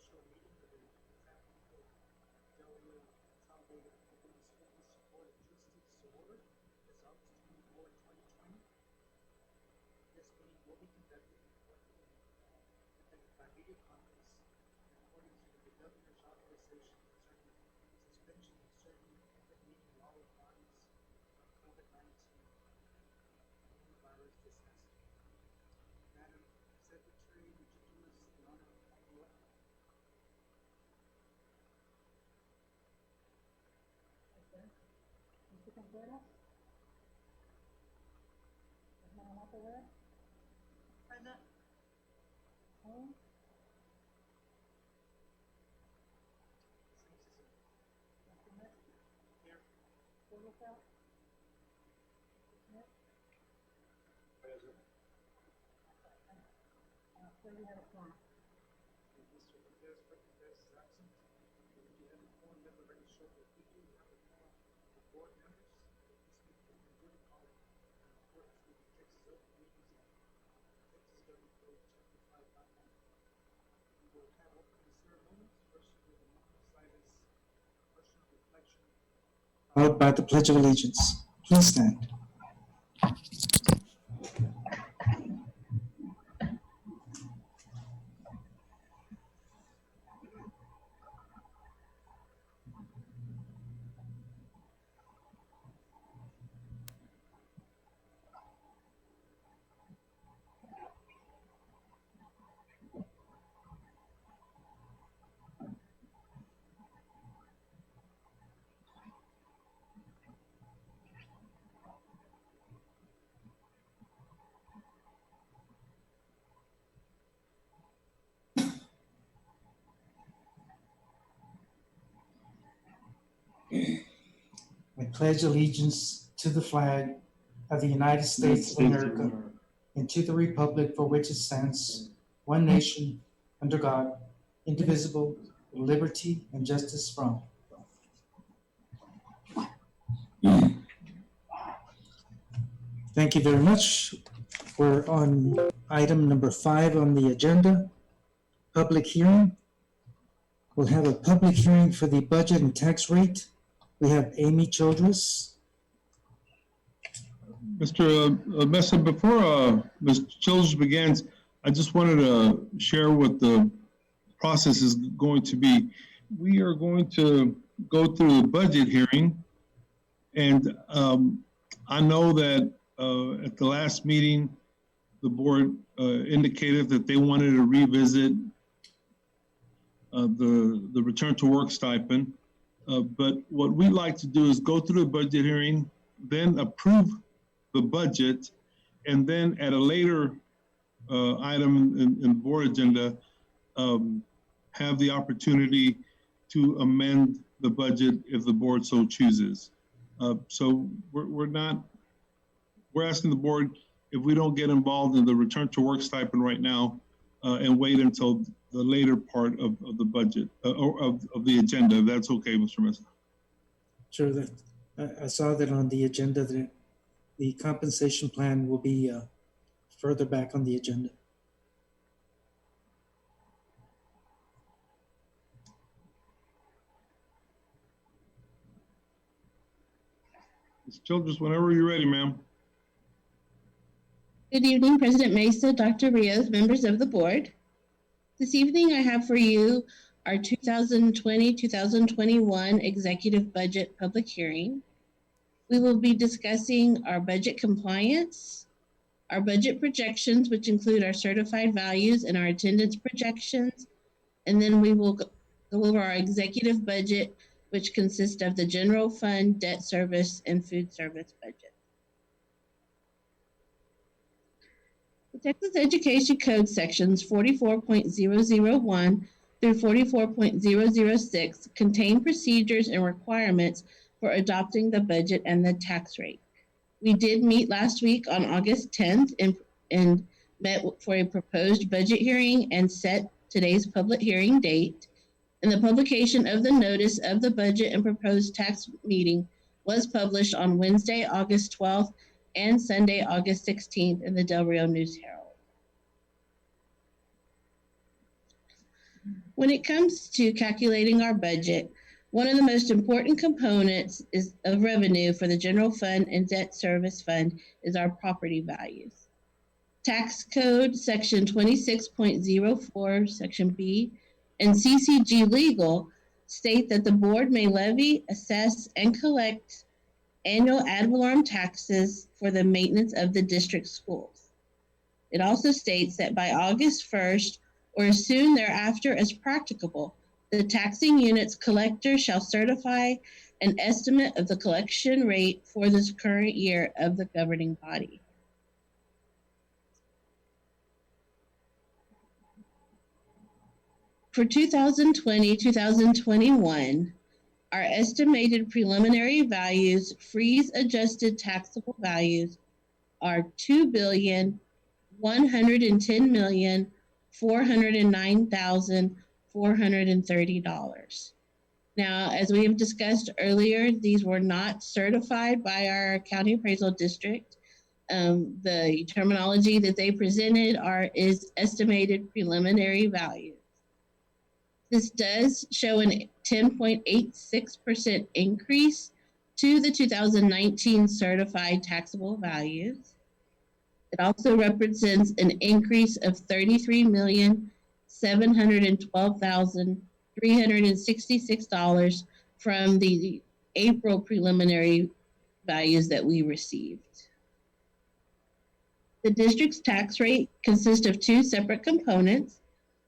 special meeting of the Del Rio Consolidated Open School Board of Trustees to order. It's August 24, 2020. This meeting will be conducted by video conference according to the governor's authorization concerning suspension of certain open meeting law requirements of COVID-19 coronavirus disaster. Madam Secretary, would you do us the honor of calling up? Mr. Contreras? Hermana Matador? Present. Home? Smith? Here. Silverfeld? Smith? Present. So you have a quorum. Mr. Cortez is absent. We have informed them already shortly. We do have a quorum of board members. This meeting will be duly called in accordance with the Texas Open Meetings Act, Texas Government Code, Chapter 551. We will have opening ceremonies, first with the month of silence, personal reflection, Followed by the Pledge of Allegiance. Please stand. I pledge allegiance to the flag of the United States of America and to the republic for which it stands, one nation, under God, indivisible, with liberty and justice for all. Thank you very much. We're on item number 5 on the agenda, public hearing. We'll have a public hearing for the budget and tax rate. We have Amy Childress. Mr. Mesa, before Ms. Childress begins, I just wanted to share what the process is going to be. We are going to go through the budget hearing, and I know that at the last meeting, the board indicated that they wanted to revisit the return to work stipend. But what we'd like to do is go through the budget hearing, then approve the budget, and then at a later item in the board agenda, have the opportunity to amend the budget if the board so chooses. So we're asking the board if we don't get involved in the return to work stipend right now and wait until the later part of the budget or of the agenda, if that's okay, Mr. Mesa. Sure, that I saw that on the agenda that the compensation plan will be further back on the agenda. Ms. Childress, whenever you're ready, ma'am. Good evening, President Mesa, Dr. Rios, members of the board. This evening I have for you our 2020-2021 executive budget public hearing. We will be discussing our budget compliance, our budget projections, which include our certified values and our attendance projections, and then we will go over our executive budget, which consists of the general fund, debt service, and food service budget. The Texas Education Code sections 44.001 through 44.006 contain procedures and requirements for adopting the budget and the tax rate. We did meet last week on August 10th and met for a proposed budget hearing and set today's public hearing date. And the publication of the notice of the budget and proposed tax meeting was published on Wednesday, August 12th and Sunday, August 16th in the Del Rio News Herald. When it comes to calculating our budget, one of the most important components of revenue for the general fund and debt service fund is our property values. Tax Code Section 26.04, Section B, and CCG Legal state that the board may levy, assess, and collect annual ad valorem taxes for the maintenance of the district schools. It also states that by August 1st, or as soon thereafter as practicable, the taxing unit's collector shall certify an estimate of the collection rate for this current year of the governing body. For 2020-2021, our estimated preliminary values, freeze adjusted taxable values, are $2,110,409,430. Now, as we have discussed earlier, these were not certified by our county appraisal district. The terminology that they presented is estimated preliminary values. This does show a 10.86% increase to the 2019 certified taxable values. It also represents an increase of $33,712,366 from the April preliminary values that we received. The district's tax rate consists of two separate components: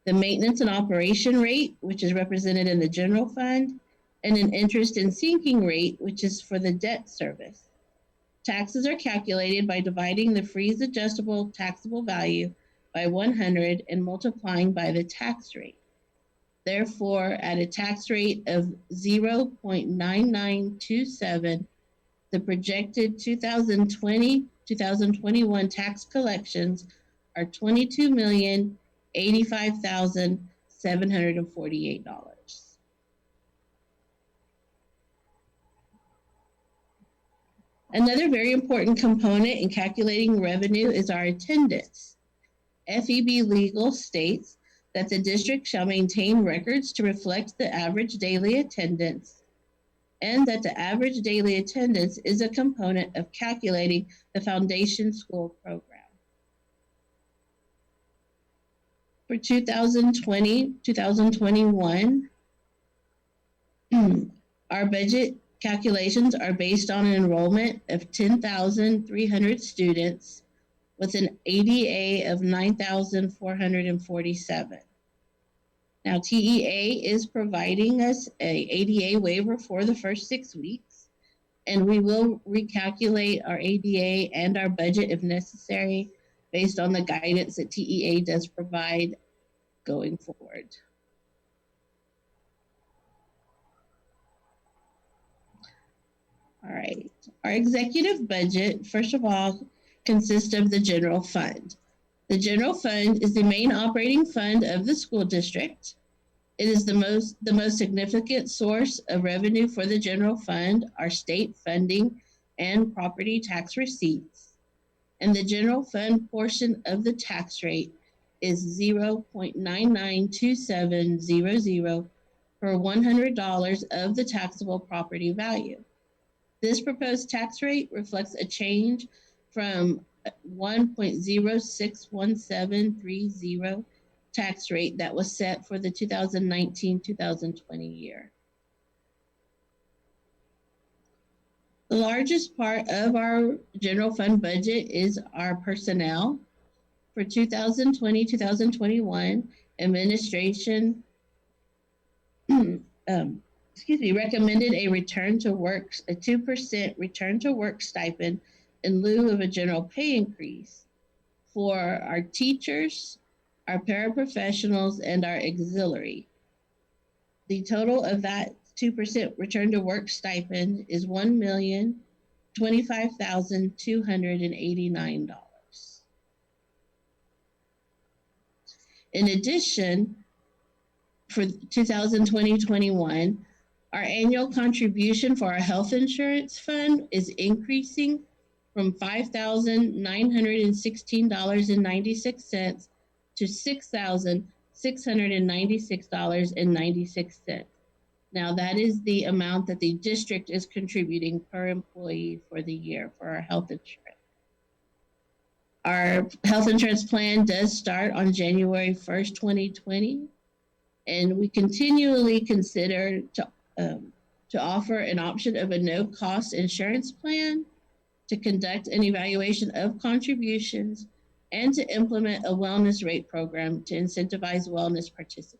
the maintenance and operation rate, which is represented in the general fund, and an interest and sinking rate, which is for the debt service. Taxes are calculated by dividing the freeze adjustable taxable value by 100 and multiplying by the tax rate. Therefore, at a tax rate of 0.9927, the projected 2020-2021 tax collections are $22,085,748. Another very important component in calculating revenue is our attendance. FEB Legal states that the district shall maintain records to reflect the average daily attendance, and that the average daily attendance is a component of calculating the foundation school program. For 2020-2021, our budget calculations are based on an enrollment of 10,300 students with an ADA of 9,447. Now, TEA is providing us a ADA waiver for the first 6 weeks, and we will recalculate our ADA and our budget if necessary based on the guidance that TEA does provide going forward. All right, our executive budget, first of all, consists of the general fund. The general fund is the main operating fund of the school district. It is the most significant source of revenue for the general fund, our state funding and property tax receipts. And the general fund portion of the tax rate is 0.992700 per $100 of the taxable property value. This proposed tax rate reflects a change from 1.061730 tax rate that was set for the 2019-2020 year. The largest part of our general fund budget is our personnel. For 2020-2021, administration recommended a 2% return to work stipend in lieu of a general pay increase for our teachers, our paraprofessionals, and our auxiliary. The total of that 2% return to work stipend is $1,025,289. In addition, for 2020-21, our annual contribution for our health insurance fund is increasing from $5,916.96 to $6,700 $696.96. Now, that is the amount that the district is contributing per employee for the year for our health insurance. Our health insurance plan does start on January 1st, 2020, and we continually consider to offer an option of a no-cost insurance plan, to conduct an evaluation of contributions, and to implement a wellness rate program to incentivize wellness participation.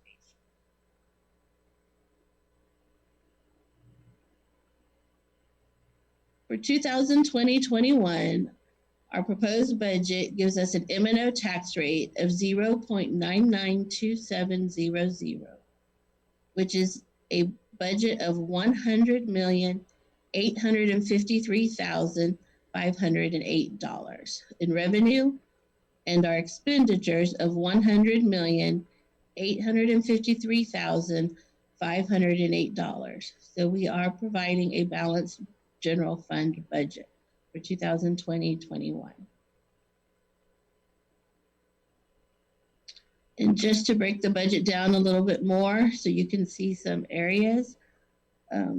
For 2020-21, our proposed budget gives us an M&O tax rate of 0.992700, which is a budget of $100,853,508 in revenue, and our expenditures of $100,853,508. So we are providing a balanced general fund budget for 2020-21. And just to break the budget down a little bit more so you can see some areas.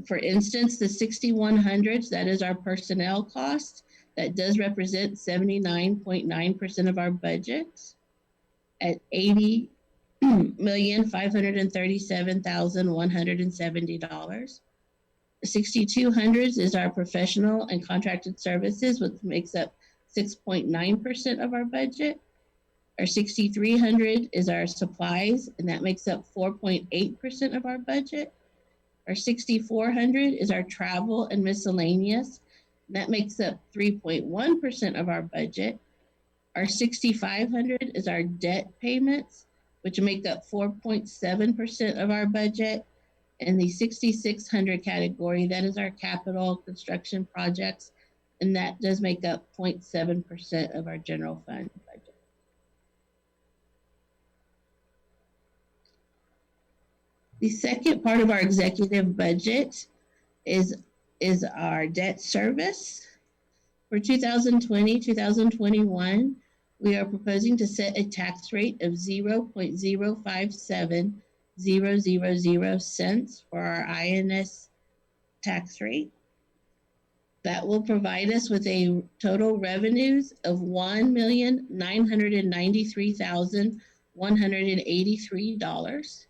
For instance, the 6100s, that is our personnel cost. That does represent 79.9% of our budget at $80,537,170. 6200s is our professional and contracted services, which makes up 6.9% of our budget. Our 6300 is our supplies, and that makes up 4.8% of our budget. Our 6400 is our travel and miscellaneous, and that makes up 3.1% of our budget. Our 6500 is our debt payments, which make up 4.7% of our budget. And the 6600 category, that is our capital construction projects, and that does make up 0.7% of our general fund budget. The second part of our executive budget is our debt service. For 2020-2021, we are proposing to set a tax rate of 0.057000 cents for our INS tax rate. That will provide us with a total revenues of $1,993,183.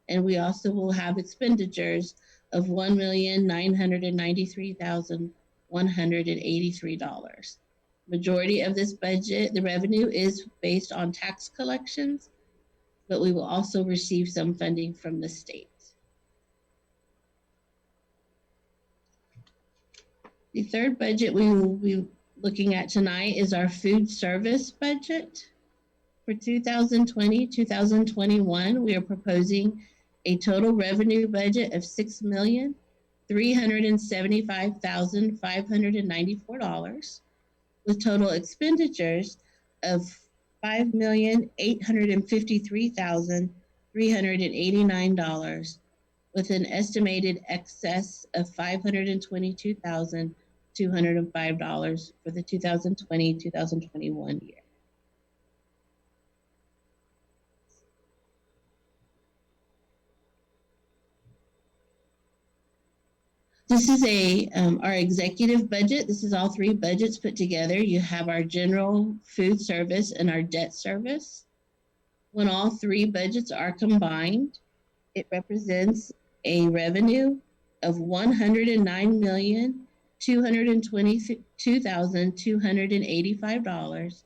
And we also will have expenditures of $1,993,183. Majority of this budget, the revenue, is based on tax collections, but we will also receive some funding from the state. The third budget we will be looking at tonight is our food service budget. For 2020-2021, we are proposing a total revenue budget of $6,375,594, with total expenditures of $5,853,389, with an estimated excess of $522,205 for the 2020-2021 year. This is our executive budget. This is all three budgets put together. You have our general food service and our debt service. When all three budgets are combined, it represents a revenue of $109,222,285,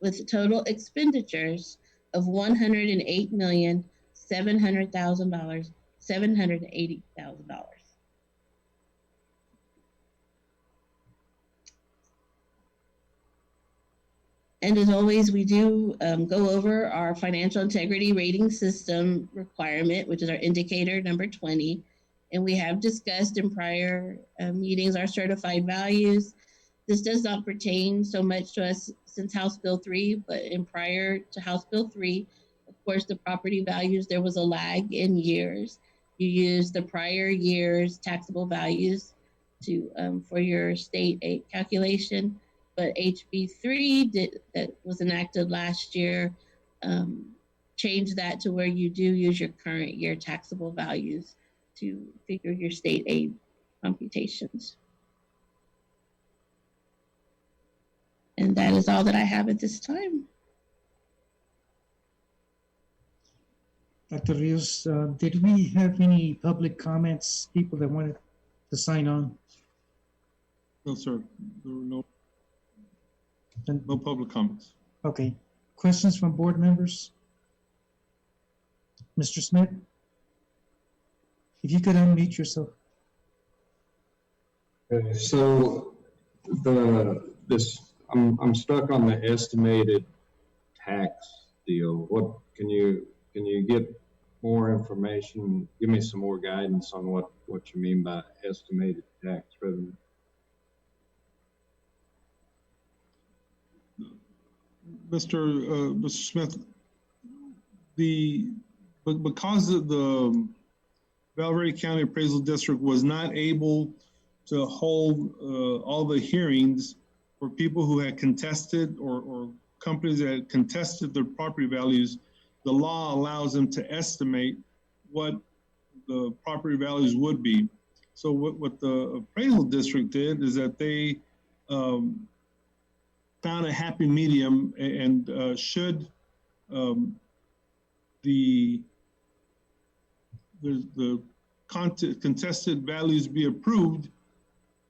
with total expenditures of $780,000. And as always, we do go over our financial integrity rating system requirement, which is our indicator number 20. And we have discussed in prior meetings our certified values. This does not pertain so much to us since House Bill 3, but in prior to House Bill 3, of course, the property values, there was a lag in years. You use the prior year's taxable values to for your state aid calculation. But HB 3 that was enacted last year change that to where you do use your current year taxable values to figure your state aid computations. And that is all that I have at this time. Dr. Rios, did we have any public comments, people that wanted to sign on? No, sir. There were And- no public comments. Okay. Questions from board members? Mr. Smith? If you could unmute yourself. Okay, so I'm stuck on the estimated tax deal. What can you get more information? Give me some more guidance on what you mean by estimated tax revenue. Mr. Smith, because the Valverde County Appraisal District was not able to hold all the hearings for people who had contested or companies that had contested their property values, the law allows them to estimate what the property values would be. So what the appraisal district did is that they found a happy medium, and should the contested values be approved,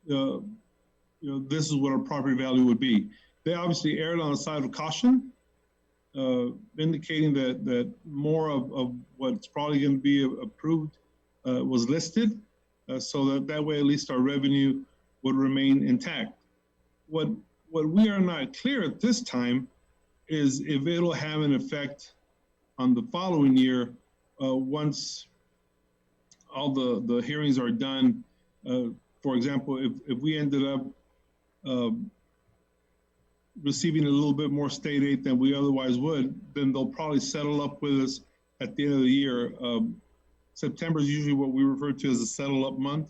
this is what our property value would be. They obviously erred on the side of caution, indicating that more of what's probably going to be approved was listed, so that way at least our revenue would remain intact. What we are not clear at this time is if it'll have an effect on the following year once all the hearings are done. For example, if we ended up receiving a little bit more state aid than we otherwise would, then they'll probably settle up with us at the end of the year. September is usually what we refer to as a settle up month,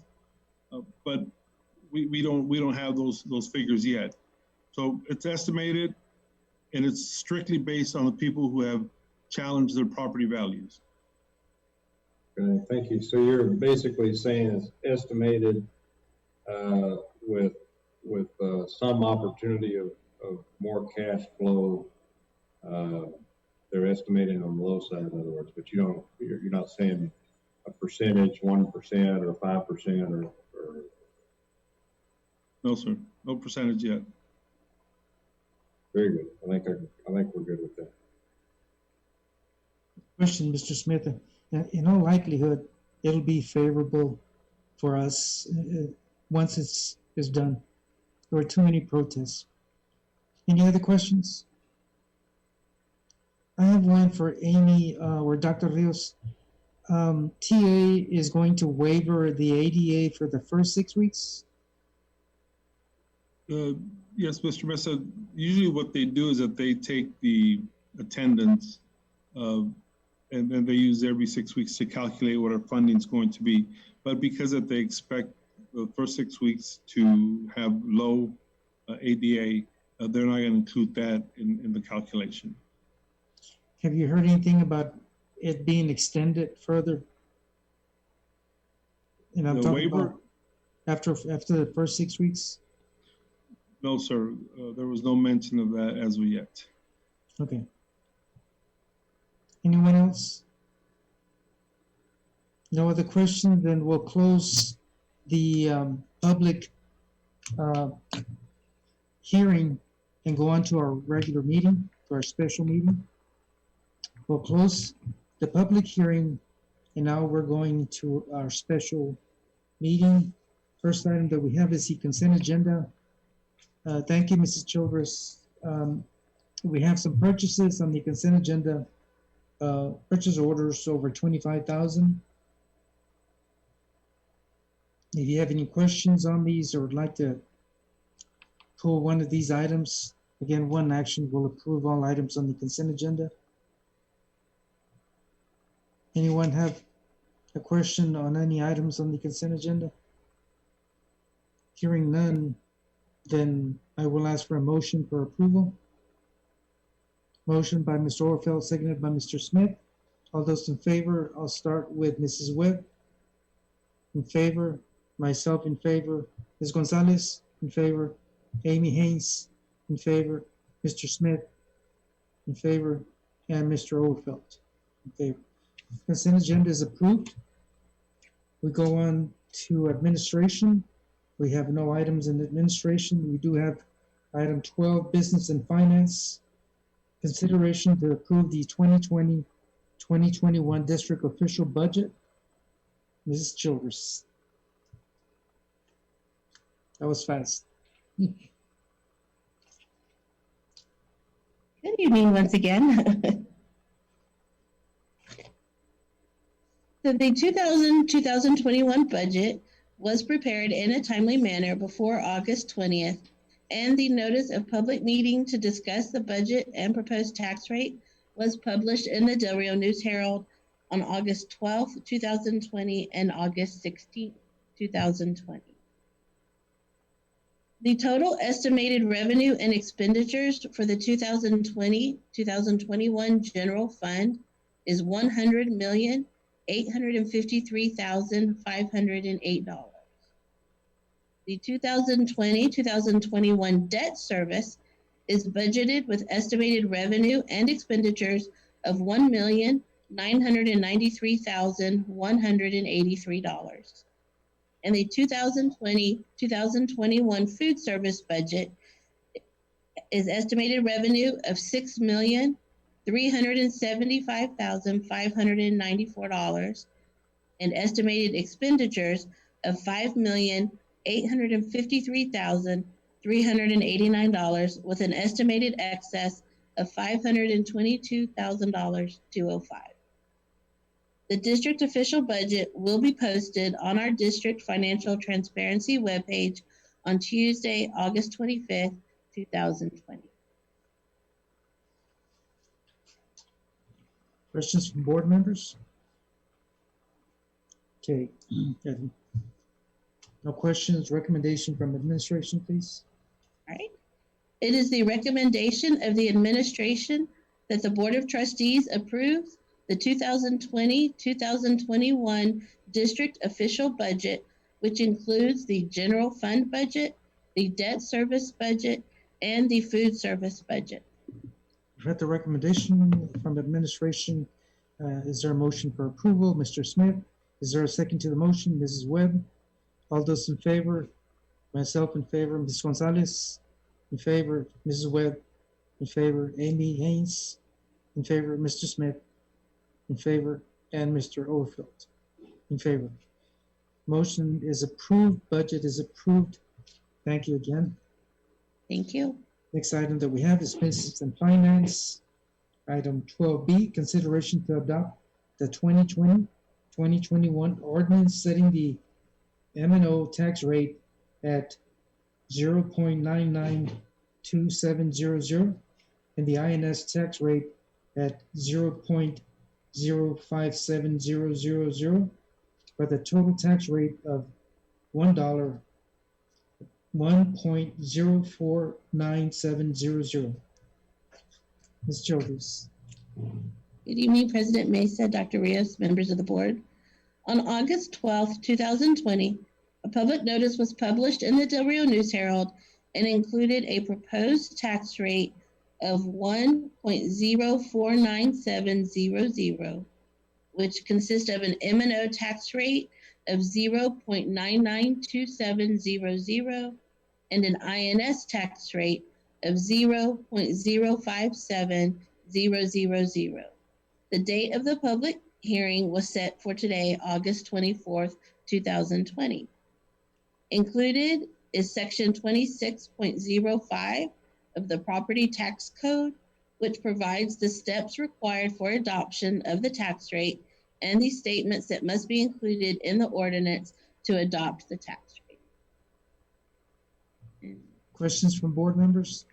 but we don't have those figures yet. So it's estimated, and it's strictly based on the people who have challenged their property values. Okay, thank you. So you're basically saying it's estimated with some opportunity of more cash flow. They're estimating on the low side, in other words, but you're not saying a percentage, 1% or 5% or. No, sir. No percentage yet. Very good. I think we're good with that. Question, Mr. Smith. In all likelihood, it'll be favorable for us once it's done. There were too many protests. Any other questions? I have one for Amy or Dr. Rios. TA is going to waiver the ADA for the first 6 weeks? Yes, Mr. Mesa. Usually what they do is that they take the attendance and then they use every 6 weeks to calculate what our funding is going to be. But because that they expect the first 6 weeks to have low ADA, they're not going to include that in the calculation. Have you heard anything about it being extended further? And I'm The talking waiver? about after the first 6 weeks? No, sir. There was no mention of that as of yet. Okay. Anyone else? No other questions? Then we'll close the public hearing and go on to our regular meeting, to our special meeting. We'll close the public hearing, and now we're going to our special meeting. First item that we have is the consent agenda. Thank you, Mrs. Childress. We have some purchases on the consent agenda. Purchase orders over $25,000. If you have any questions on these or would like to pull one of these items, again, one action will approve all items on the consent agenda. Anyone have a question on any items on the consent agenda? Hearing none, then I will ask for a motion for approval. Motion by Mr. Orfeld, seconded by Mr. Smith. All those in favor, I'll start with Mrs. Webb. In favor, myself in favor, Ms. Gonzalez in favor, Amy Haynes in favor, Mr. Smith in favor, and Mr. Orfeld in favor. Consent agenda is approved. We go on to administration. We have no items in administration. We do have item 12, business and finance. Consideration to approve the 2020-2021 district official budget. Mrs. Childers. That was fast. Good evening once again. So the 2021 budget was prepared in a timely manner before August 20th, and the notice of public meeting to discuss the budget and proposed tax rate was published in the Del Rio News Herald on August 12th, 2020 and August 16th, 2020. The total estimated revenue and expenditures for the 2020-2021 general fund is $100,853,508. The 2020-2021 debt service is budgeted with estimated revenue and expenditures of $1,993,183. And the 2020-2021 food service budget is estimated revenue of $6,375,594 and estimated expenditures of $5,853,389 with an estimated excess of $522,205. The district official budget will be posted on our district financial transparency webpage on Tuesday, August 25th, 2020. Questions from board members? Okay. No questions. Recommendation from administration, please. All right. It is the recommendation of the administration that the Board of Trustees approves the 2020-2021 district official budget, which includes the general fund budget, the debt service budget, and the food service budget. We've had the recommendation from administration. Is there a motion for approval? Mr. Smith, is there a second to the motion? Mrs. Webb, all those in favor? Myself in favor. Ms. Gonzalez, in favor. Mrs. Webb, in favor. Amy Haynes, in favor. Mr. Smith, in favor, and Mr. Orfeld, in favor. Motion is approved. Budget is approved. Thank you again. Thank you. Next item that we have is business and finance. Item 12B, consideration to adopt the 2020-2021 ordinance setting the M&O tax rate at 0.992700 and the INS tax rate at 0.057000 for the total tax rate of $1.049700. Ms. Childers. Good evening, President Mesa, Dr. Rios, members of the board. On August 12th, 2020, a public notice was published in the Del Rio News Herald and included a proposed tax rate of 1.049700, which consists of an M&O tax rate of 0.992700 and an INS tax rate of 0.057000. The date of the public hearing was set for today, August 24th, 2020. Included is Section 26.05 of the Property Tax Code, which provides the steps required for adoption of the tax rate and the statements that must be included in the ordinance to adopt the tax rate. Questions from board members?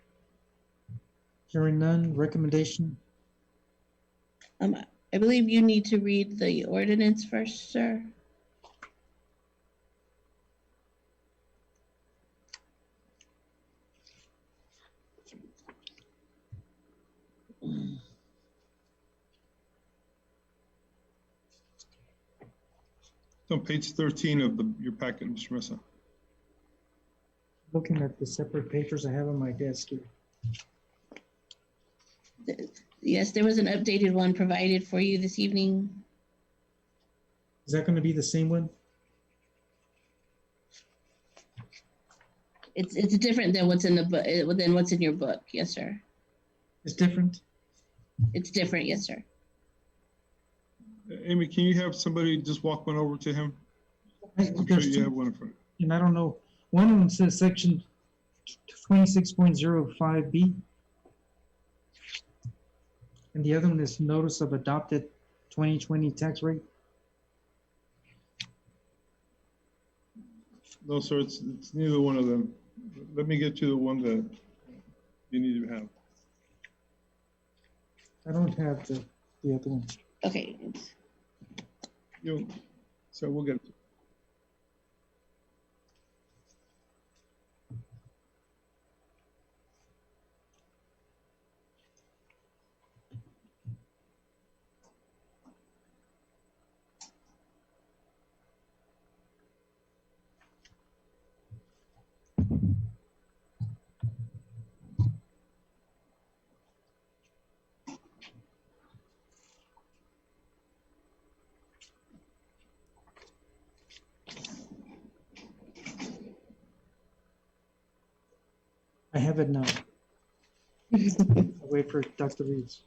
Hearing none, recommendation? I believe you need to read the ordinance first, sir. on page 13 of your packet, Mr. Mesa. Looking at the separate papers I have on my desk here. Yes, there was an updated one provided for you this evening. Is that going to be the same one? It's different than what's in the book, than what's in your book. Yes, sir. It's different? It's different. Yes, sir. Amy, can you have somebody just walk one over to him? I'm sure There's you two, have one in front. and I don't know. One of them says section 26.05B. And the other one is notice of adopted 2020 tax rate. No, sir, it's neither one of them. Let me get you the one that you need to have. I don't have the other one. Okay. So we'll get it. I have it now. I'll wait for Dr. Reeves.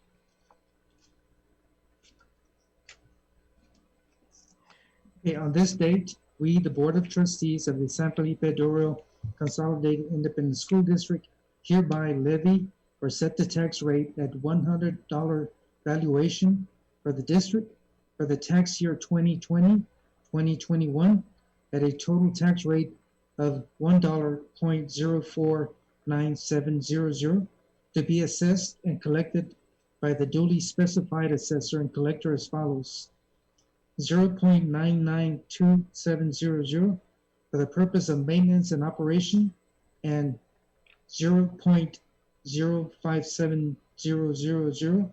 Okay, on this date, we, the Board of Trustees of the San Felipe Auditorium Consolidated Independent School District, hereby levy or set the tax rate at $100 valuation for the district for the tax year 2020-2021 at a total tax rate of $1.049700 to be assessed and collected by the duly specified assessor and collector as follows: 0.992700 for the purpose of maintenance and operation, and 0.057000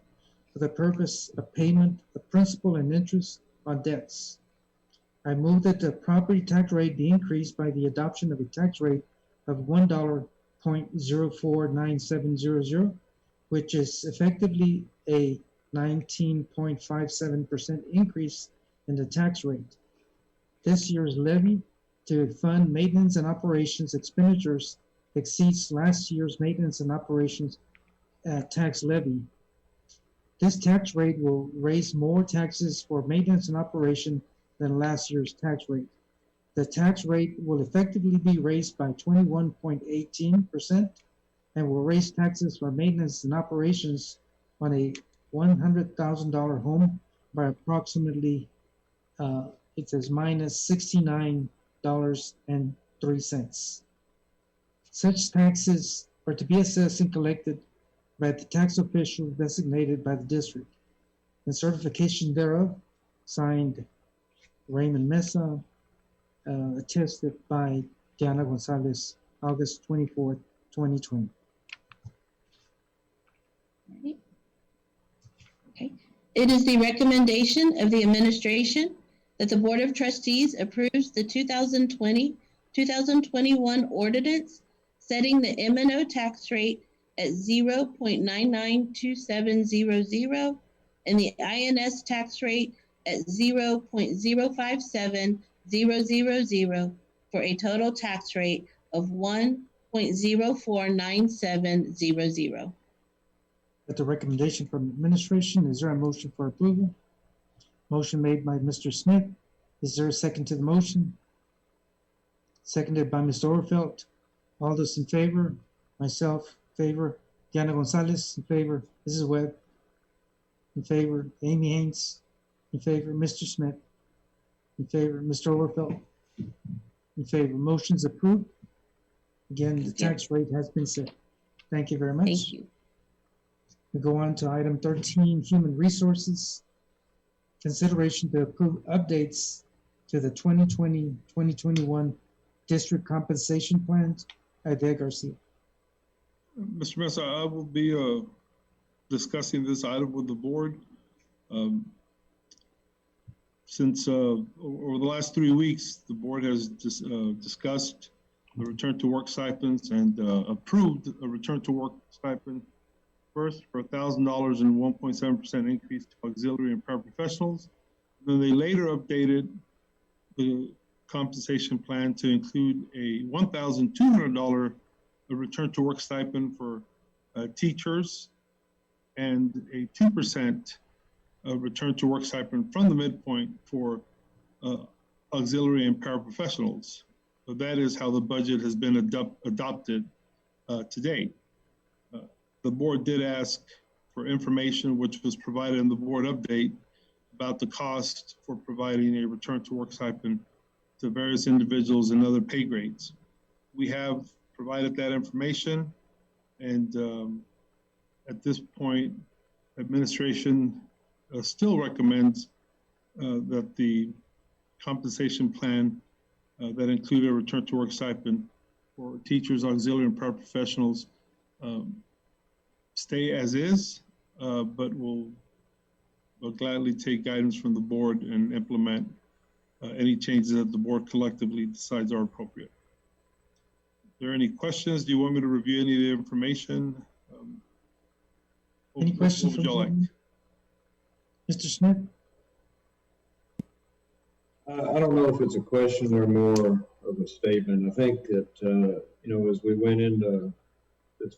for the purpose of payment of principal and interest on debts. I move that the property tax rate be increased by the adoption of a tax rate of $1.049700, which is effectively a 19.57% increase in the tax rate. This year's levy to fund maintenance and operations expenditures exceeds last year's maintenance and operations tax levy. This tax rate will raise more taxes for maintenance and operation than last year's tax rate. The tax rate will effectively be raised by 21.18% and will raise taxes for maintenance and operations on a $100,000 home by approximately, it says minus $69.03. Such taxes are to be assessed and collected by the tax official designated by the district, and certification thereof signed Raymond Mesa, attested by Diana Gonzalez, August 24th, 2020. Okay. It is the recommendation of the administration that the Board of Trustees approves the 2020-2021 ordinance setting the M&O tax rate at 0.992700 and the INS tax rate at 0.057000 for a total tax rate of 1.049700. At the recommendation from the administration, is there a motion for approval? Motion made by Mr. Smith. Is there a second to the motion? Seconded by Mr. Orfeld. All those in favor? Myself, favor. Diana Gonzalez, in favor. Mrs. Webb, in favor. Amy Haynes, in favor. Mr. Smith, in favor. Mr. Orfeld, in favor. Motion's approved. Again, the tax rate has been set. Thank you very much. Thank you. We go on to item 13, Human Resources. Consideration to approve updates to the 2020-2021 District Compensation Plans. Idea Garcia. Mr. Mesa, I will be discussing this item with the board. since over the last 3 weeks, the board has discussed the return to work stipends and approved a return to work stipend first for $1,000 and 1.7% increase to auxiliary and paraprofessionals. Then they later updated the compensation plan to include a $1,200 return to work stipend for teachers and a 2% return to work stipend from the midpoint for auxiliary and paraprofessionals. So that is how the budget has been adopted to date. The board did ask for information, which was provided in the board update, about the cost for providing a return to work stipend to various individuals and other pay grades. We have provided that information, and at this point, administration still recommends that the compensation plan that included a return to work stipend for teachers, auxiliary, and paraprofessionals stay as is, but we'll gladly take guidance from the board and implement any changes that the board collectively decides are appropriate. Are there any questions? Do you want me to review any of the information? Any questions? What would you like? Mr. Smith? I don't know if it's a question or more of a statement. I think that, as we went into this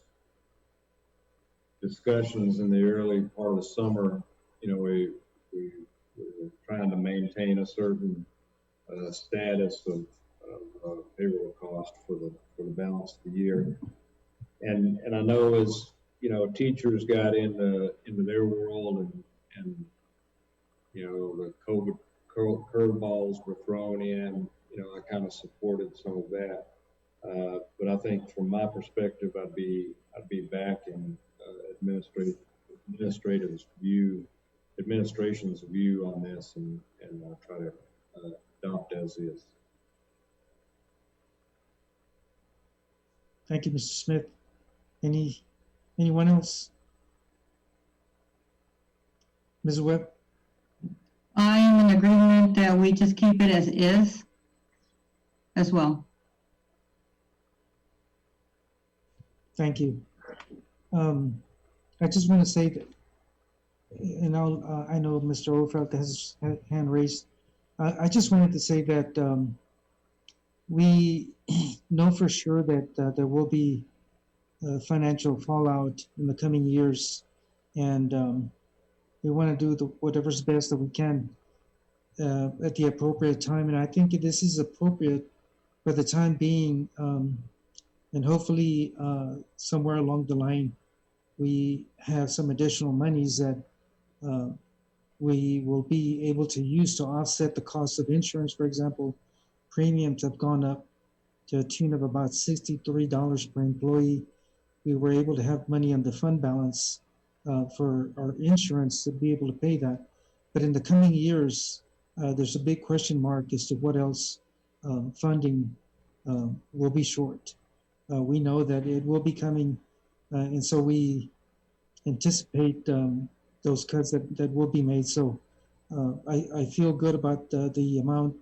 discussions in the early part of the summer, we were trying to maintain a certain status of payroll cost for the balance of the year. And I know as, teachers got into their world and the COVID curveballs were thrown in, I kind of supported some of that. But I think from my perspective, I'd be back in administration's view on this and try to adopt as is. Thank you, Mr. Smith. Anyone else? Ms. Webb? I am in agreement that we just keep it as is as well. Thank you. I just want to say that, and I know Mr. Overfeld has his hand raised. I just wanted to say that we know for sure that there will be financial fallout in the coming years, and we want to do whatever's best that we can at the appropriate time. And I think this is appropriate for the time being, and hopefully somewhere along the line we have some additional monies that we will be able to use to offset the cost of insurance. For example, premiums have gone up to a tune of about $63 per employee. We were able to have money on the fund balance for our insurance to be able to pay that. But in the coming years, there's a big question mark as to what else funding will be short. We know that it will be coming, and so we anticipate those cuts that will be made. So I feel good about the amount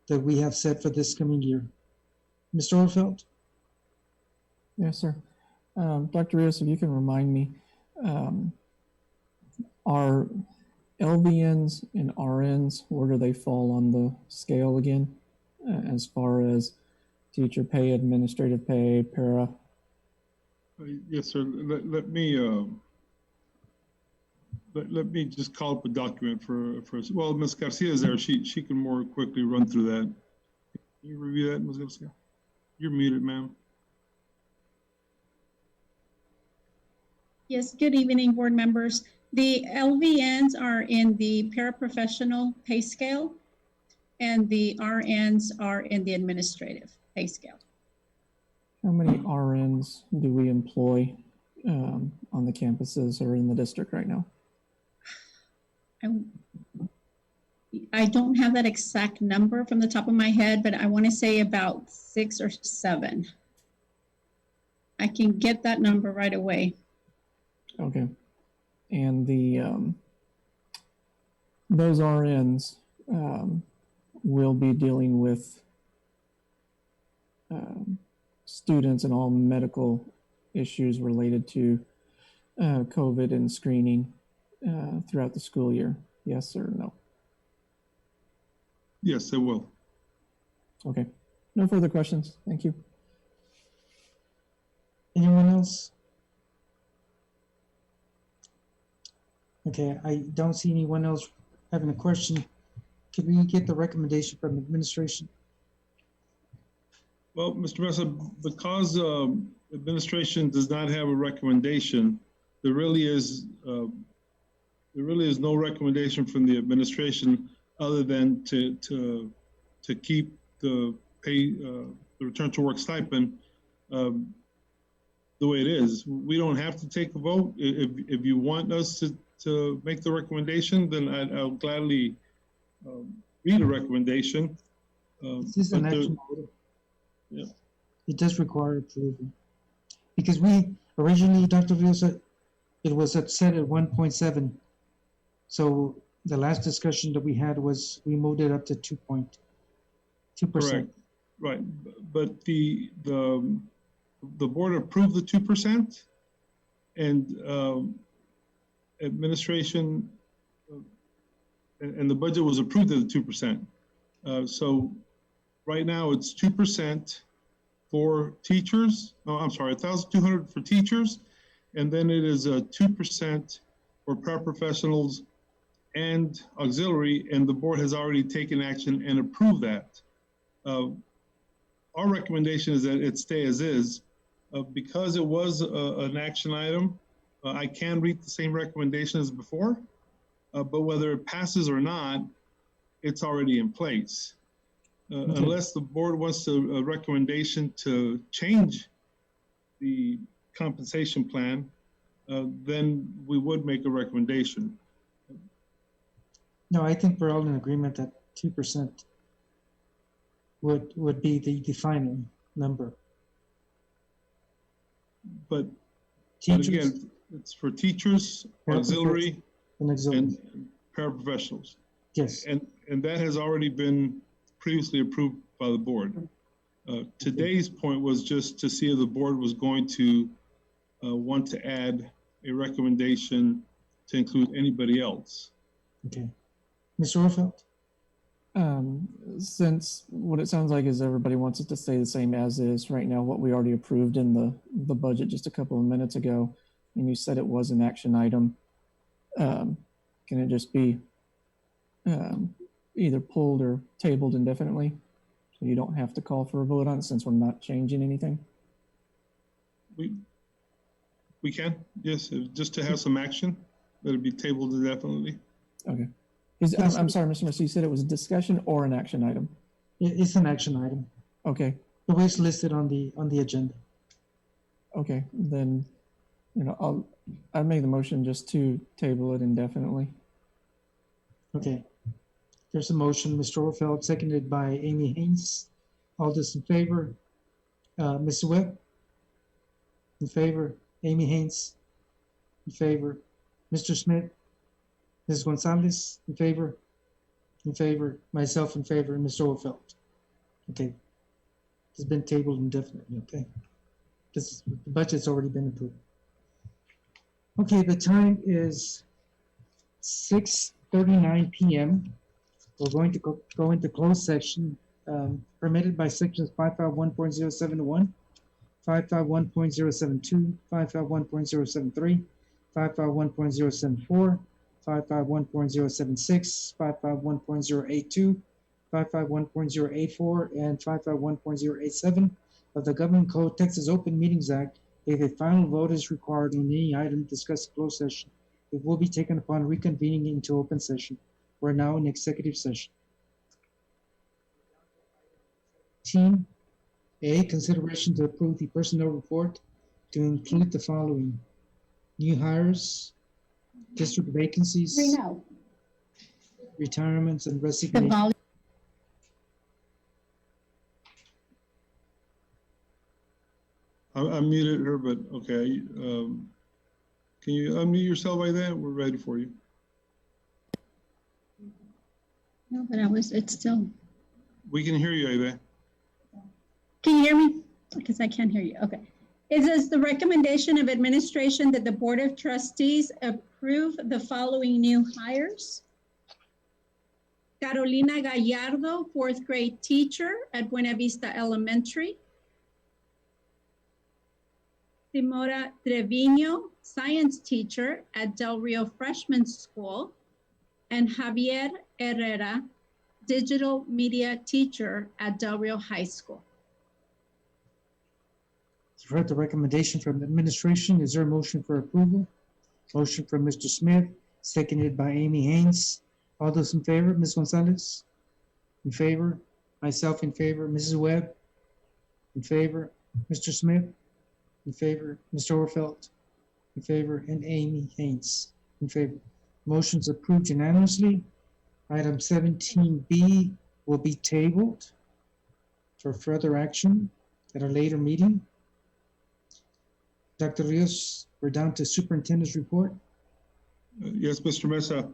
that we have set for this coming year. Mr. Orfeld? Yes, sir. Dr. Rios, if you can remind me, are LVNs and RNs, where do they fall on the scale again, as far as teacher pay, administrative pay, para? Yes, sir. Let me just call up a document for well, Ms. Garcia is there. She can more quickly run through that. Can you review that, Ms. Garcia? You're muted, ma'am. Yes, good evening, board members. The LVNs are in the paraprofessional pay scale, and the RNs are in the administrative pay scale. How many RNs do we employ on the campuses or in the district right now? I don't have that exact number from the top of my head, but I want to say about 6 or 7. I can get that number right away. Okay. And the those RNs, will be dealing with students and all medical issues related to COVID and screening throughout the school year. Yes or no? Yes, it will. Okay. No further questions. Thank you. Anyone else? Okay, I don't see anyone else having a question. Can we get the recommendation from administration? Well, Mr. Mesa, because administration does not have a recommendation, there really is no recommendation from the administration other than to keep the return to work stipend the way it is. We don't have to take a vote. If you want us to make the recommendation, then I'll gladly read a recommendation. This is an action item. Yeah. It does require approval. Because we originally, Dr. Villa said, it was set at 1.7. So the last discussion that we had was we moved it up to 2.2%. Correct. Right. But the board approved the 2%, and administration and the budget was approved at the 2%. So right now it's 2% for teachers. Oh, I'm sorry, 1,200 for teachers, and then it is a 2% for paraprofessionals and auxiliary, and the board has already taken action and approved that. Our recommendation is that it stay as is. Because it was an action item, I can read the same recommendation as before, but whether it passes or not, it's already in place. Okay. Unless the board wants a recommendation to change the compensation plan, then we would make a recommendation. No, I think we're all in agreement that 2% would be the final number. But again, it's for teachers, auxiliary, and paraprofessionals. Yes. And that has already been previously approved by the board. Today's point was just to see if the board was going to want to add a recommendation to include anybody else. Okay. Mr. Orfeld? Since what it sounds like is everybody wants it to stay the same as is right now, what we already approved in the budget just a couple of minutes ago, and you said it was an action item, can it just be either pulled or tabled indefinitely? So you don't have to call for a vote on it since we're not changing anything? We can, yes, just to have some action, let it be tabled indefinitely. Okay. I'm sorry, Mr. Mercer, you said it was a discussion or an action item? It's an action item. Okay. The way it's listed on the agenda. Okay, then, I'd make the motion just to table it indefinitely. Okay. There's a motion, Mr. Orfeld, seconded by Amy Haynes. All those in favor? Mr. Webb? In favor? Amy Haynes? In favor? Mr. Smith? Ms. Gonzalez, in favor? In favor. Myself in favor. Mr. Orfeld. Okay. It's been tabled indefinitely, okay? Because the budget's already been approved. Okay, the time is 6:39 p.m. We're going to go into closed section permitted by sections 551.071, 551.072, 551.073, 551.074, 551.076, 551.082, 551.084, and 551.087 of the Government Code, Texas Open Meetings Act. If a final vote is required on any item discussed in closed session, it will be taken upon reconvening into open session. We're now in executive session. Team A, consideration to approve the personnel report to include the following: new hires, district vacancies, retirements, and resignations. I muted her, but okay. Can you unmute yourself like that? We're ready for you. No, but it's still, We can hear you, Ava. can you hear me? Because I can't hear you. Okay. It says the recommendation of administration that the Board of Trustees approve the following new hires. Carolina Gallardo, 4th grade teacher at Buena Vista Elementary. Simora Trevino, science teacher at Del Rio Freshman School. And Javier Herrera, digital media teacher at Del Rio High School. You've heard the recommendation from the administration. Is there a motion for approval? Motion from Mr. Smith, seconded by Amy Haynes. All those in favor, Ms. Gonzalez? In favor? Myself in favor. Mrs. Webb? In favor? Mr. Smith? In favor? Mr. Orfeld? In favor? And Amy Haynes? In favor. Motion's approved unanimously. Item 17B will be tabled for further action at a later meeting. Dr. Rios, we're down to superintendent's report. Yes, Mr. Mesa.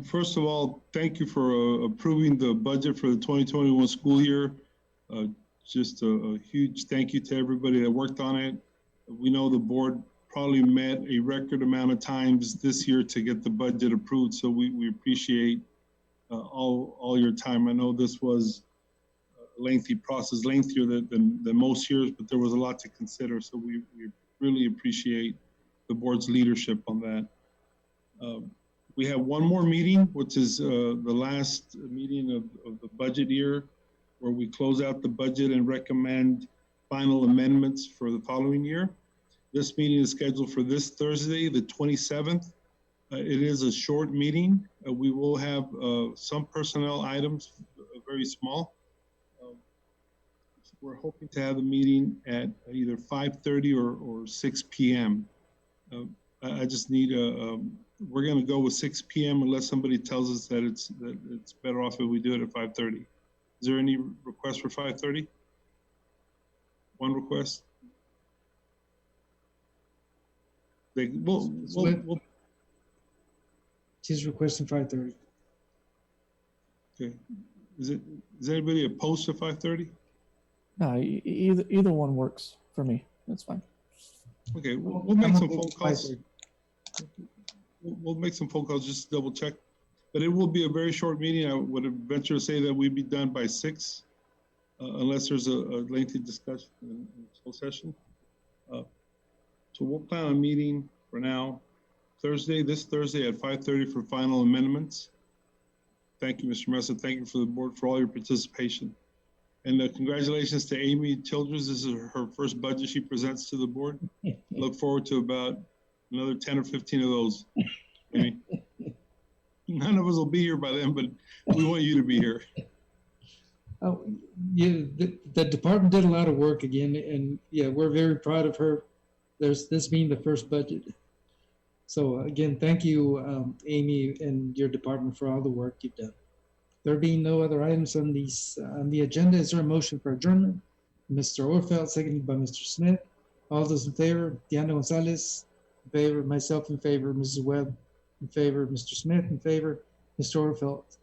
First of all, thank you for approving the budget for the 2021 school year. Just a huge thank you to everybody that worked on it. We know the board probably met a record amount of times this year to get the budget approved, so we appreciate all your time. I know this was a lengthy process, lengthier than most years, but there was a lot to consider, so we really appreciate the board's leadership on that. We have one more meeting, which is the last meeting of the budget year, where we close out the budget and recommend final amendments for the following year. This meeting is scheduled for this Thursday, the 27th. It is a short meeting. We will have some personnel items, very small. We're hoping to have the meeting at either 5:30 or 6 p.m. I just need we're going to go with 6 p.m. unless somebody tells us that it's better off if we do it at 5:30. Is there any request for 5:30? One request? She's requesting 5:30. Okay. Is anybody opposed to 5:30? No, either one works for me. That's fine. Okay, we'll make some phone calls. We'll make some phone calls just to double check. But it will be a very short meeting. I would venture to say that we'd be done by 6, unless there's a lengthy discussion in closed session. So we'll plan a meeting for now, this Thursday at 5:30 for final amendments. Thank you, Mr. Mesa. Thank you for the board for all your participation. And congratulations to Amy Childress. This is her first budget she presents to the board. Look forward to about another 10 or 15 of those. Amy. None of us will be here by then, but we want you to be here. Oh, yeah, the department did a lot of work again, and yeah, we're very proud of her. There's this being the first budget. So again, thank you, Amy, and your department for all the work you've done. There being no other items on the agenda, is there a motion for adjournment? Mr. Orfeld, seconded by Mr. Smith. All those in favor, Diana Gonzalez, in favor, myself in favor, Mrs. Webb, in favor, Mr. Smith, in favor, Mr. Orfeld,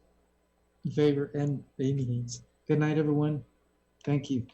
in favor, and Amy Haynes. Good night, everyone. Thank you.